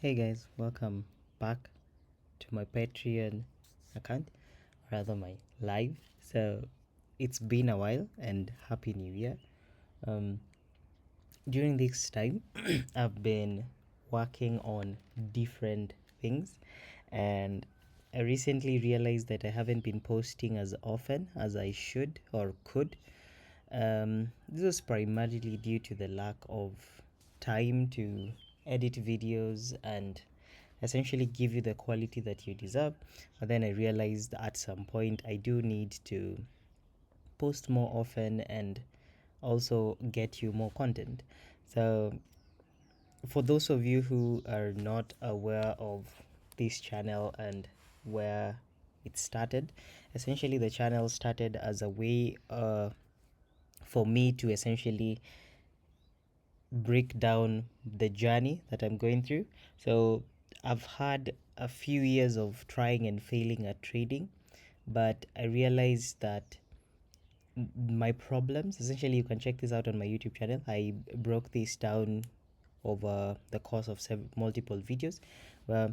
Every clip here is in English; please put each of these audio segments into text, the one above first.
Hey guys, welcome back to my Patreon account, rather my live. So it's been a while and Happy New Year. Um, During this time, I've been working on different things, and I recently realized that I haven't been posting as often as I should or could. This was primarily due to the lack of time to edit videos and essentially give you the quality that you deserve. But then I realized at some point I do need to post more often and also get you more content. So, for those of you who are not aware of this channel and where it started, essentially the channel started as a way for me to essentially break down the journey that I'm going through. So I've had a few years of trying and failing at trading, but I realized that my problems, essentially, you can check this out on my YouTube channel. I broke this down over the course of multiple videos where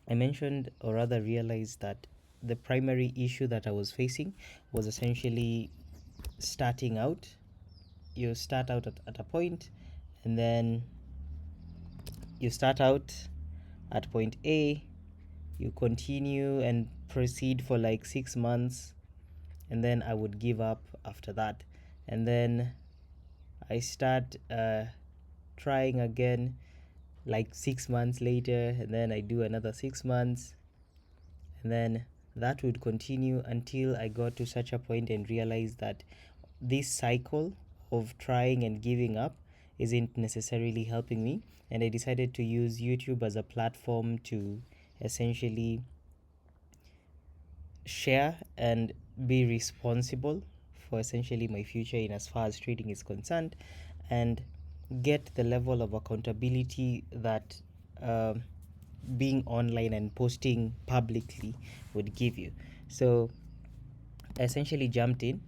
I mentioned, or rather realized, that the primary issue that I was facing was essentially starting out. You start out at a point, and then you start out at point A, you continue and proceed for like 6 months, and then I would give up after that. And then I start trying again like 6 months later, and then I do another 6 months, and then that would continue until I got to such a point and realized that this cycle of trying and giving up isn't necessarily helping me. And I decided to use YouTube as a platform to essentially share and be responsible for essentially my future in as far as trading is concerned, and get the level of accountability that being online and posting publicly would give you. So I essentially jumped in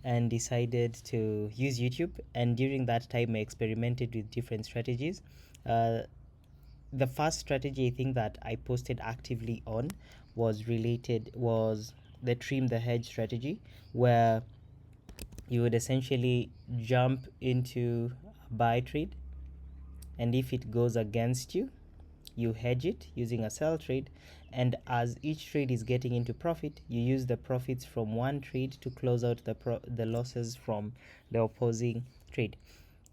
and decided to use YouTube. And during that time, I experimented with different strategies. Uh, the first strategy I think that I posted actively on was the trim the hedge strategy, where you would essentially jump into a buy trade, and if it goes against you, you hedge it using a sell trade, and as each trade is getting into profit, you use the profits from one trade to close out the losses from the opposing trade.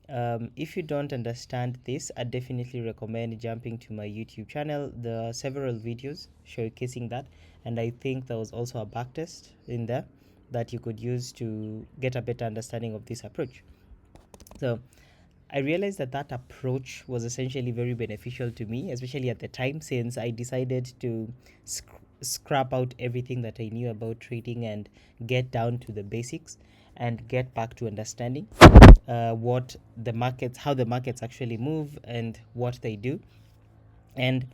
If you don't understand this, I definitely recommend jumping to my YouTube channel. There are several videos showcasing that, and I think there was also a backtest in there that you could use to get a better understanding of this approach. So I realized that that approach was essentially very beneficial to me, especially at the time, since I decided to scrap out everything that I knew about trading and get down to the basics and get back to understanding what the markets, how the markets actually move and what they do. And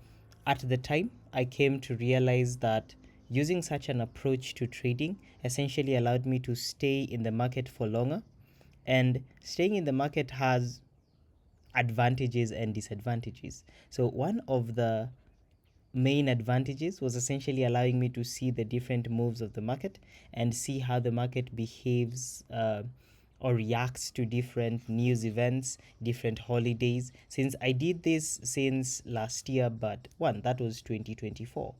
at the time, I came to realize that using such an approach to trading essentially allowed me to stay in the market for longer. And staying in the market has advantages and disadvantages. So, one of the main advantages was essentially allowing me to see the different moves of the market and see how the market behaves or reacts to different news events, different holidays. Since I did this since last year, but that was 2024.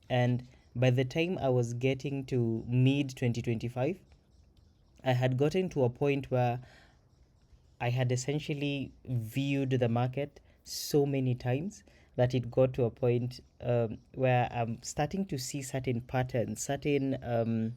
And by the time I was getting to mid 2025, I had gotten to a point where I had essentially viewed the market so many times that it got to a point where I'm starting to see certain patterns, certain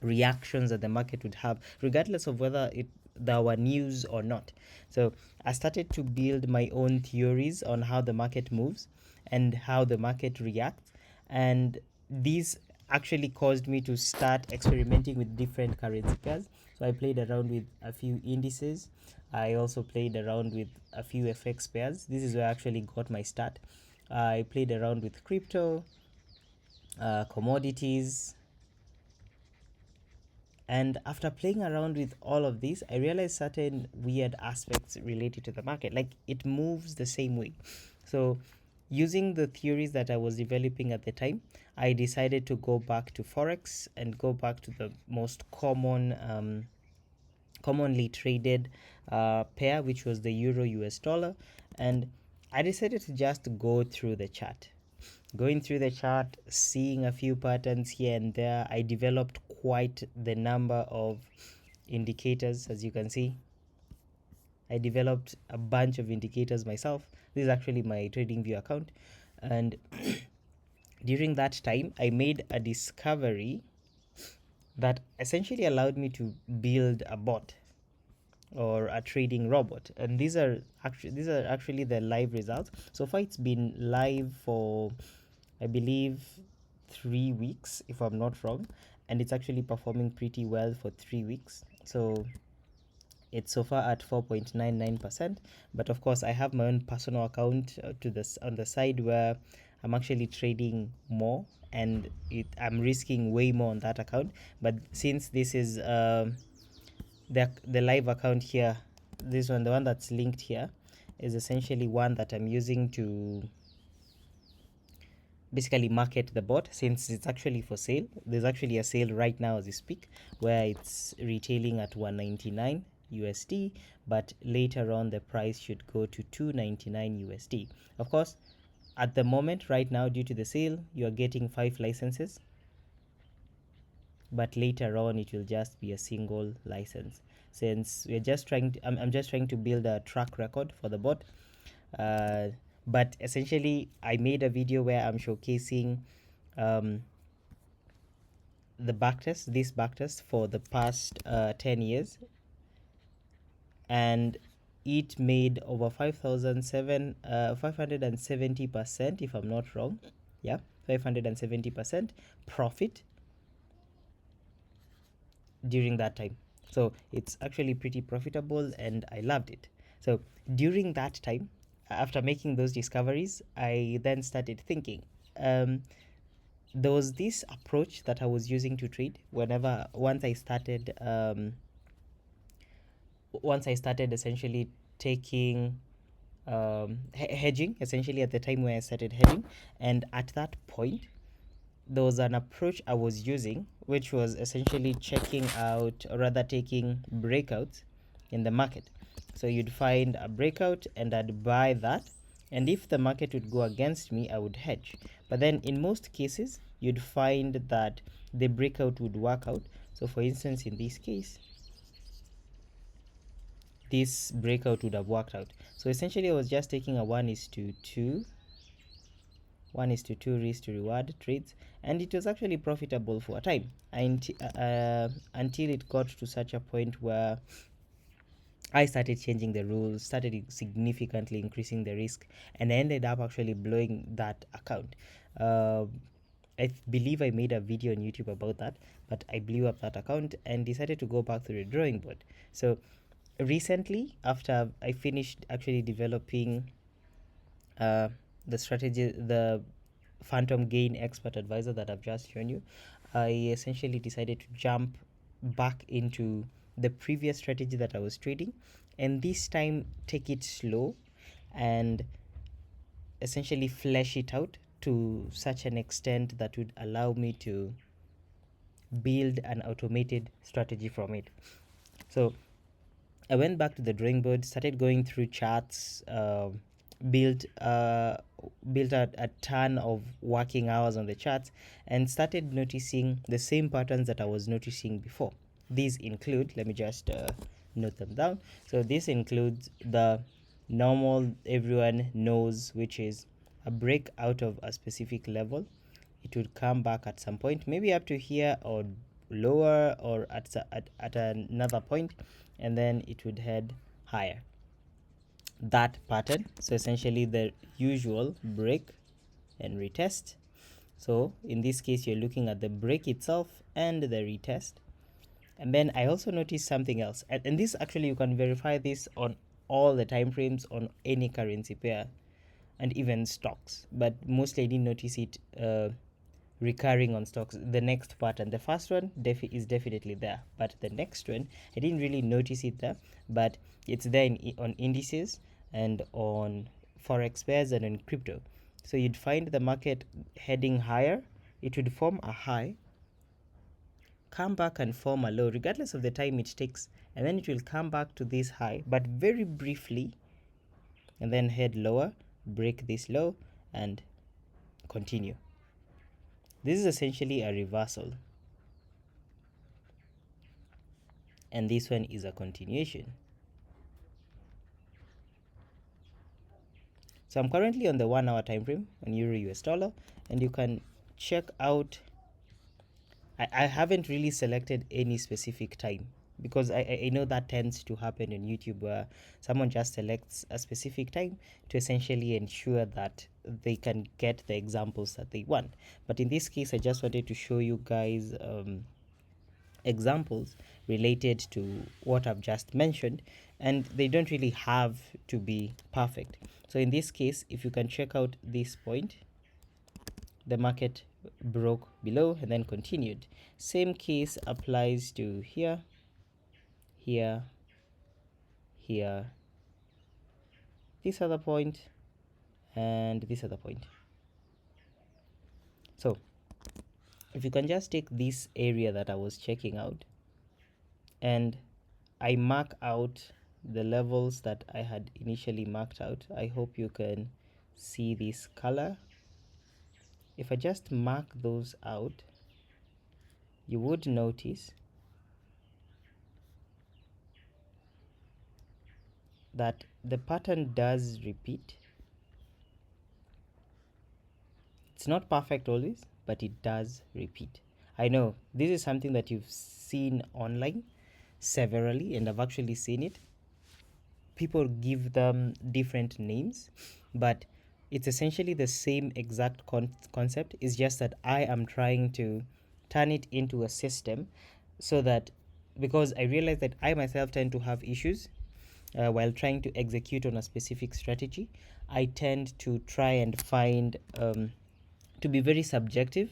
reactions that the market would have, regardless of whether there were news or not. So I started to build my own theories on how the market moves and how the market reacts. And these actually caused me to start experimenting with different currency pairs. So I played around with a few indices. I also played around with a few FX pairs. This is where I actually got my start. I played around with crypto, commodities, and after playing around with all of these, I realized certain weird aspects related to the market. Like, it moves the same way. So using the theories that I was developing at the time, I decided to go back to Forex and go back to the most commonly traded pair, which was the Euro US dollar. And I decided to just go through the chart. Going through the chart, seeing a few patterns here and there, I developed quite the number of indicators. As you can see, I developed a bunch of indicators myself. This is actually my TradingView account. And during that time, I made a discovery that essentially allowed me to build a bot or a trading robot. And these are actually the live results. So far it's been live for, I believe, 3 weeks, if I'm not wrong, and it's actually performing pretty well for 3 weeks. So it's so far at 4.99%. But of course, I have my own personal account to this on the side where I'm actually trading more, and I'm risking way more on that account. But since this is the live account here, this one, the one that's linked here, is essentially one that I'm using to basically market the bot, since it's actually for sale. There's actually a sale right now as we speak where it's retailing at 199 USD, but later on the price should go to 299 USD. Of course, at the moment right now, due to the sale, you're getting 5 licenses, but later on it will just be a single license, since we're just trying to, I'm just trying to build a track record for the bot. But essentially I made a video where I'm showcasing the backtest, this backtest for the past 10 years, and it made over 570%, if I'm not wrong. Yeah, 570% profit during that time. So it's actually pretty profitable and I loved it. So during that time, after making those discoveries, I then started thinking, there was this approach that I was using to trade once I started essentially taking hedging, essentially at the time where I started hedging. And at that point, there was an approach I was using, which was essentially checking out, or rather taking breakouts in the market. So you'd find a breakout and I'd buy that, and if the market would go against me, I would hedge. But then in most cases, you'd find that the breakout would work out. So for instance, in this case, this breakout would have worked out. So essentially I was just taking a 1:2 risk to reward trades, and it was actually profitable for a time until it got to such a point where I started changing the rules, started significantly increasing the risk, and I ended up actually blowing that account. I believe I made a video on YouTube about that, but I blew up that account and decided to go back to the drawing board. So recently, after I finished actually developing the strategy, the Phantom Gain Expert Advisor that I've just shown you, I essentially decided to jump back into the previous strategy that I was trading, and this time take it slow and essentially flesh it out to such an extent that would allow me to build an automated strategy from it. So I went back to the drawing board, started going through charts, built a ton of working hours on the charts, and started noticing the same patterns that I was noticing before. These include, let me just note them down. So this includes the normal everyone knows, which is a break out of a specific level. It would come back at some point, maybe up to here or lower, or at another point, and then it would head higher. That pattern, so essentially the usual break and retest. So in this case, you're looking at the break itself and the retest. And then I also noticed something else, and this actually you can verify this on all the time frames on any currency pair and even stocks, but mostly I didn't notice it recurring on stocks. The next pattern, the first one is definitely there, but the next one I didn't really notice it there, but it's there on indices and on forex pairs and on crypto. So you'd find the market heading higher, it would form a high, come back and form a low regardless of the time it takes, and then it will come back to this high but very briefly, and then head lower, break this low, and continue. This is essentially a reversal, and this one is a continuation. So I'm currently on the 1 hour time frame on Euro US dollar, and you can check out. I haven't really selected any specific time because I know that tends to happen on YouTube where someone just selects a specific time to essentially ensure that they can get the examples that they want. But in this case, I just wanted to show you guys examples related to what I've just mentioned, and they don't really have to be perfect. So in this case, if you can check out this point, the market broke below and then continued. Same case applies to here, here, here, this other point, and this other point. So if you can just take this area that I was checking out and I mark out the levels that I had initially marked out. I hope you can see this color. If I just mark those out, you would notice that the pattern does repeat. It's not perfect always, but it does repeat. I know this is something that you've seen online severally, and I've actually seen it. People give them different names, but it's essentially the same exact concept. It's just that I am trying to turn it into a system so that, because I realize that I myself tend to have issues while trying to execute on a specific strategy. I tend to try and find to be very subjective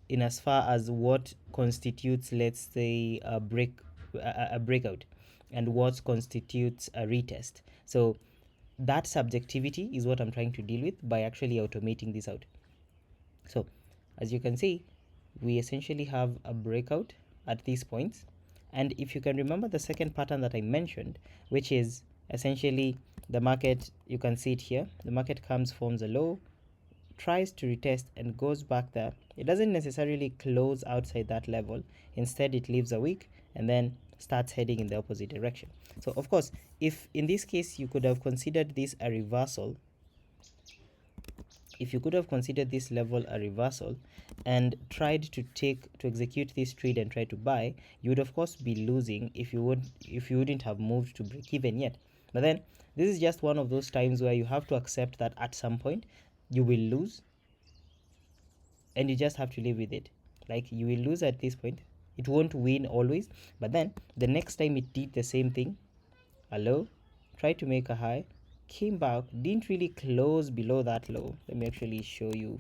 in as far as what constitutes, let's say, a breakout and what constitutes a retest. So that subjectivity is what I'm trying to deal with by actually automating this out. So as you can see, we essentially have a breakout at these points. And if you can remember the second pattern that I mentioned, which is essentially the market, you can see it here, the market comes, forms a low, tries to retest and goes back there. It doesn't necessarily close outside that level. Instead, it leaves a wick and then starts heading in the opposite direction. So of course, if in this case you could have considered this a reversal, if you could have considered this level a reversal and tried to execute this trade and try to buy, you would of course be losing if you wouldn't have moved to break even yet. But then this is just one of those times where you have to accept that at some point you will lose, and you just have to live with it. Like, you will lose at this point, it won't win always, but then the next time it did the same thing, a low, tried to make a high, came back, didn't really close below that low. Let me actually show you.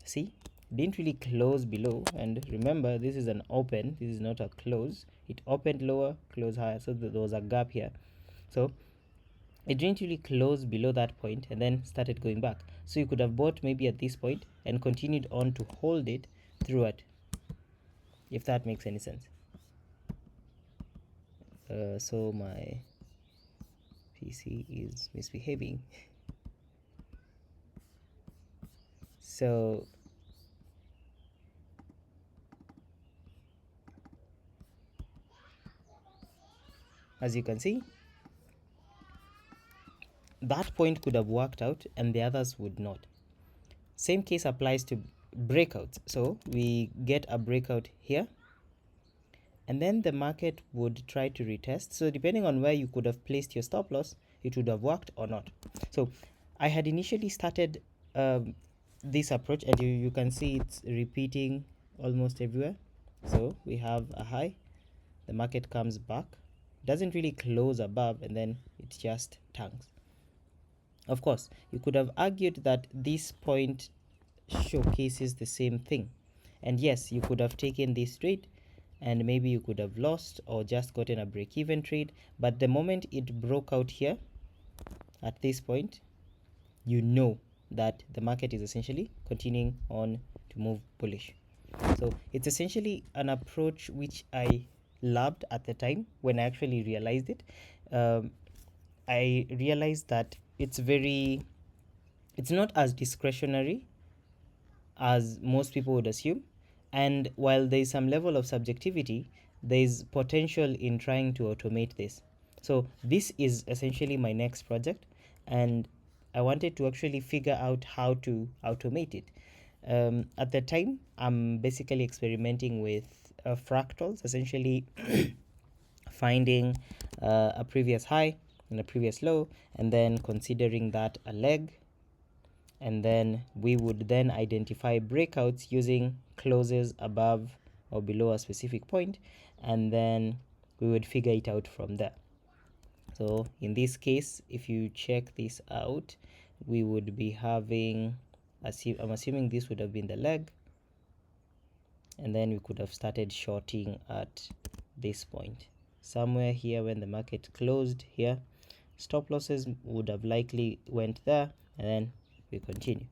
See, didn't really close below, and remember, this is an open, this is not a close. It opened lower, closed higher, so there was a gap here. So it didn't really close below that point and then started going back. So you could have bought maybe at this point and continued on to hold it through it, if that makes any sense. So my PC is misbehaving. So as you can see, that point could have worked out and the others would not. Same case applies to breakouts. So we get a breakout here, and then the market would try to retest. So depending on where you could have placed your stop loss, it would have worked or not. So I had initially started this approach, and you can see it's repeating almost everywhere. So we have a high, the market comes back, doesn't really close above, and then it just tanks. Of course, you could have argued that this point showcases the same thing, and yes, you could have taken this trade and maybe you could have lost or just gotten a break-even trade, but the moment it broke out here at this point, you know that the market is essentially continuing on to move bullish. So it's essentially an approach which I loved at the time when I actually realized it. I realized that it's not as discretionary as most people would assume. And while there is some level of subjectivity, there is potential in trying to automate this. So this is essentially my next project, and I wanted to actually figure out how to automate it. At the time, I'm basically experimenting with fractals, essentially finding a previous high and a previous low, and then considering that a leg, and then we would then identify breakouts using closes above or below a specific point, and then we would figure it out from there. So in this case, if you check this out, we would be having, I'm assuming this would have been the leg, and then we could have started shorting at this point somewhere here when the market closed here. Stop losses would have likely went there, and then we continue.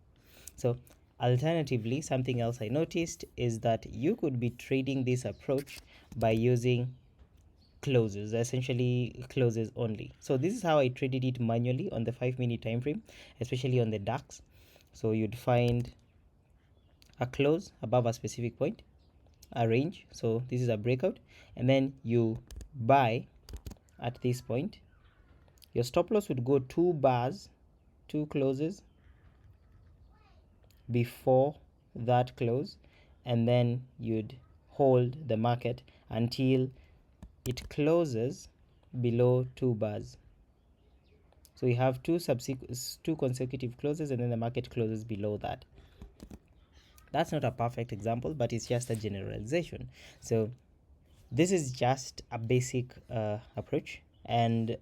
So alternatively, something else I noticed is that you could be trading this approach by using closes, essentially closes only. So this is how I traded it manually on the 5-minute time frame, especially on the DAX. So you'd find a close above a specific point, a range, so this is a breakout, and then you buy at this point. Your stop loss would go 2 bars, 2 closes before that close, and then you'd hold the market until it closes below 2 bars. So you have two consecutive closes, and then the market closes below that. That's not a perfect example, but it's just a generalization. So this is just a basic approach, and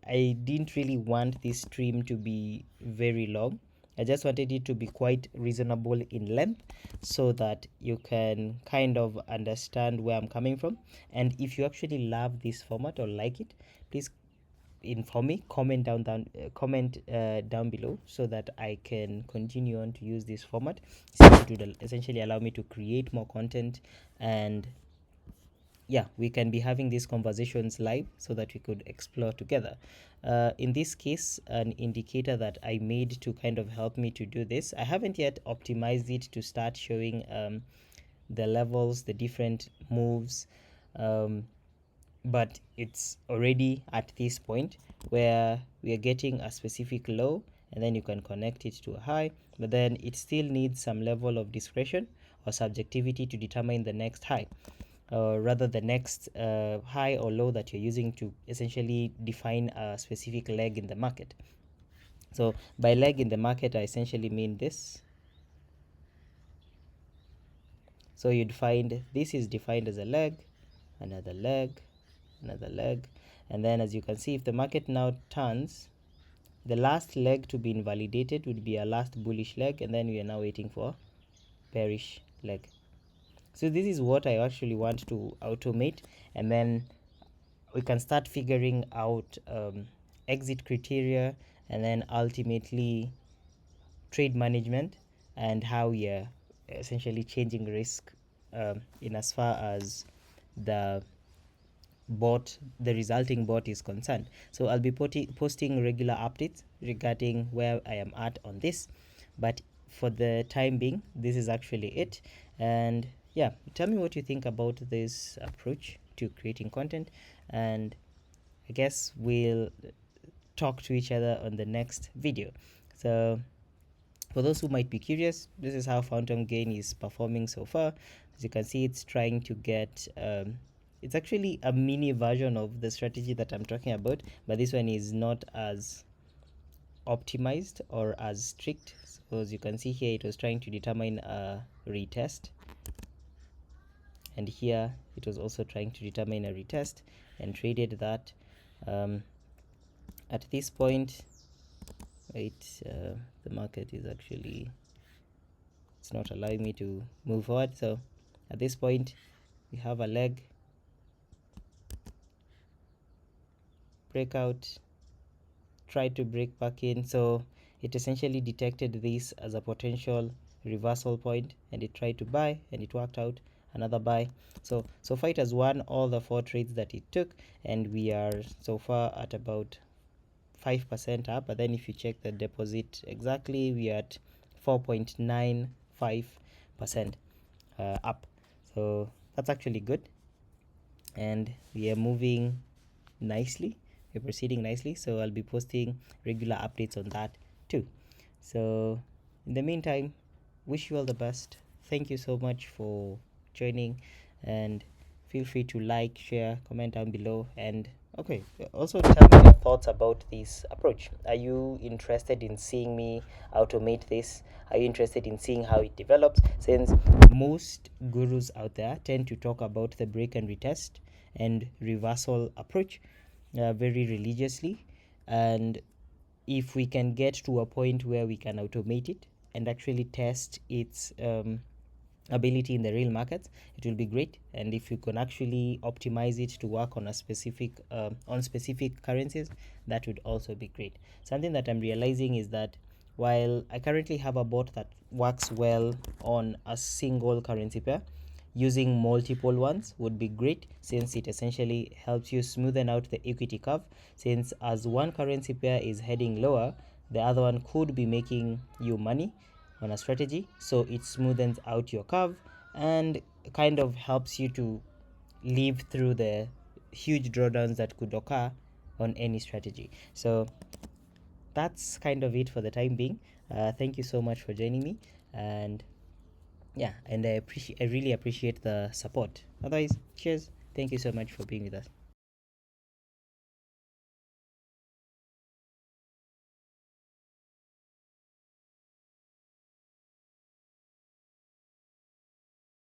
I didn't really want this stream to be very long. I just wanted it to be quite reasonable in length so that you can kind of understand where I'm coming from. And if you actually love this format or like it, please inform me, comment down below so that I can continue on to use this format, since it would essentially allow me to create more content, and yeah, we can be having these conversations live so that we could explore together. In this case, an indicator that I made to kind of help me to do this, I haven't yet optimized it to start showing the levels, the different moves, but it's already at this point where we are getting a specific low, and then you can connect it to a high, but then it still needs some level of discretion or subjectivity to determine the next high, or rather the next high or low that you're using to essentially define a specific leg in the market. So by leg in the market, I essentially mean this. So you'd find this is defined as a leg, another leg, another leg, and then as you can see, if the market now turns, the last leg to be invalidated would be a last bullish leg, and then we are now waiting for bearish leg. So this is what I actually want to automate, and then we can start figuring out exit criteria, and then ultimately trade management, and how you're essentially changing risk in as far as the resulting bot is concerned. So I'll be posting regular updates regarding where I am at on this, but for the time being, this is actually it. And yeah, tell me what you think about this approach to creating content, and I guess we'll talk to each other on the next video. So for those who might be curious, this is how Phantom Gain is performing so far. As you can see, it's trying to get it's actually a mini version of the strategy that I'm talking about, but this one is not as optimized or as strict. So as you can see here, it was trying to determine a retest, and here it was also trying to determine a retest, and traded that. At this point, wait, the market is actually, it's not allowing me to move forward. So at this point, we have a leg, breakout, try to break back in. So it essentially detected this as a potential reversal point, and it tried to buy, and it worked out another buy. So far it has won all the 4 trades that it took, and we are so far at about 5% up. But then if you check the deposit exactly, we are at 4.95% up. So that's actually good, and we are moving nicely. We're proceeding nicely, so I'll be posting regular updates on that too. So in the meantime, wish you all the best. Thank you so much for joining, and feel free to like, share, comment down below. And okay, also tell me your thoughts about this approach. Are you interested in seeing me automate this? Are you interested in seeing how it develops? Since most gurus out there tend to talk about the break and retest and reversal approach very religiously, and if we can get to a point where we can automate it and actually test its ability in the real markets, it will be great. And if you can actually optimize it to work on a specific on specific currencies, that would also be great. Something that I'm realizing is that while I currently have a bot that works well on a single currency pair, using multiple ones would be great, since it essentially helps you smoothen out the equity curve, since as one currency pair is heading lower, the other one could be making you money on a strategy. So it smoothens out your curve and kind of helps you to live through the huge drawdowns that could occur on any strategy. So that's kind of it for the time being. Thank you so much for joining me, and yeah, and I really appreciate the support. Otherwise, cheers. Thank you so much for being with us.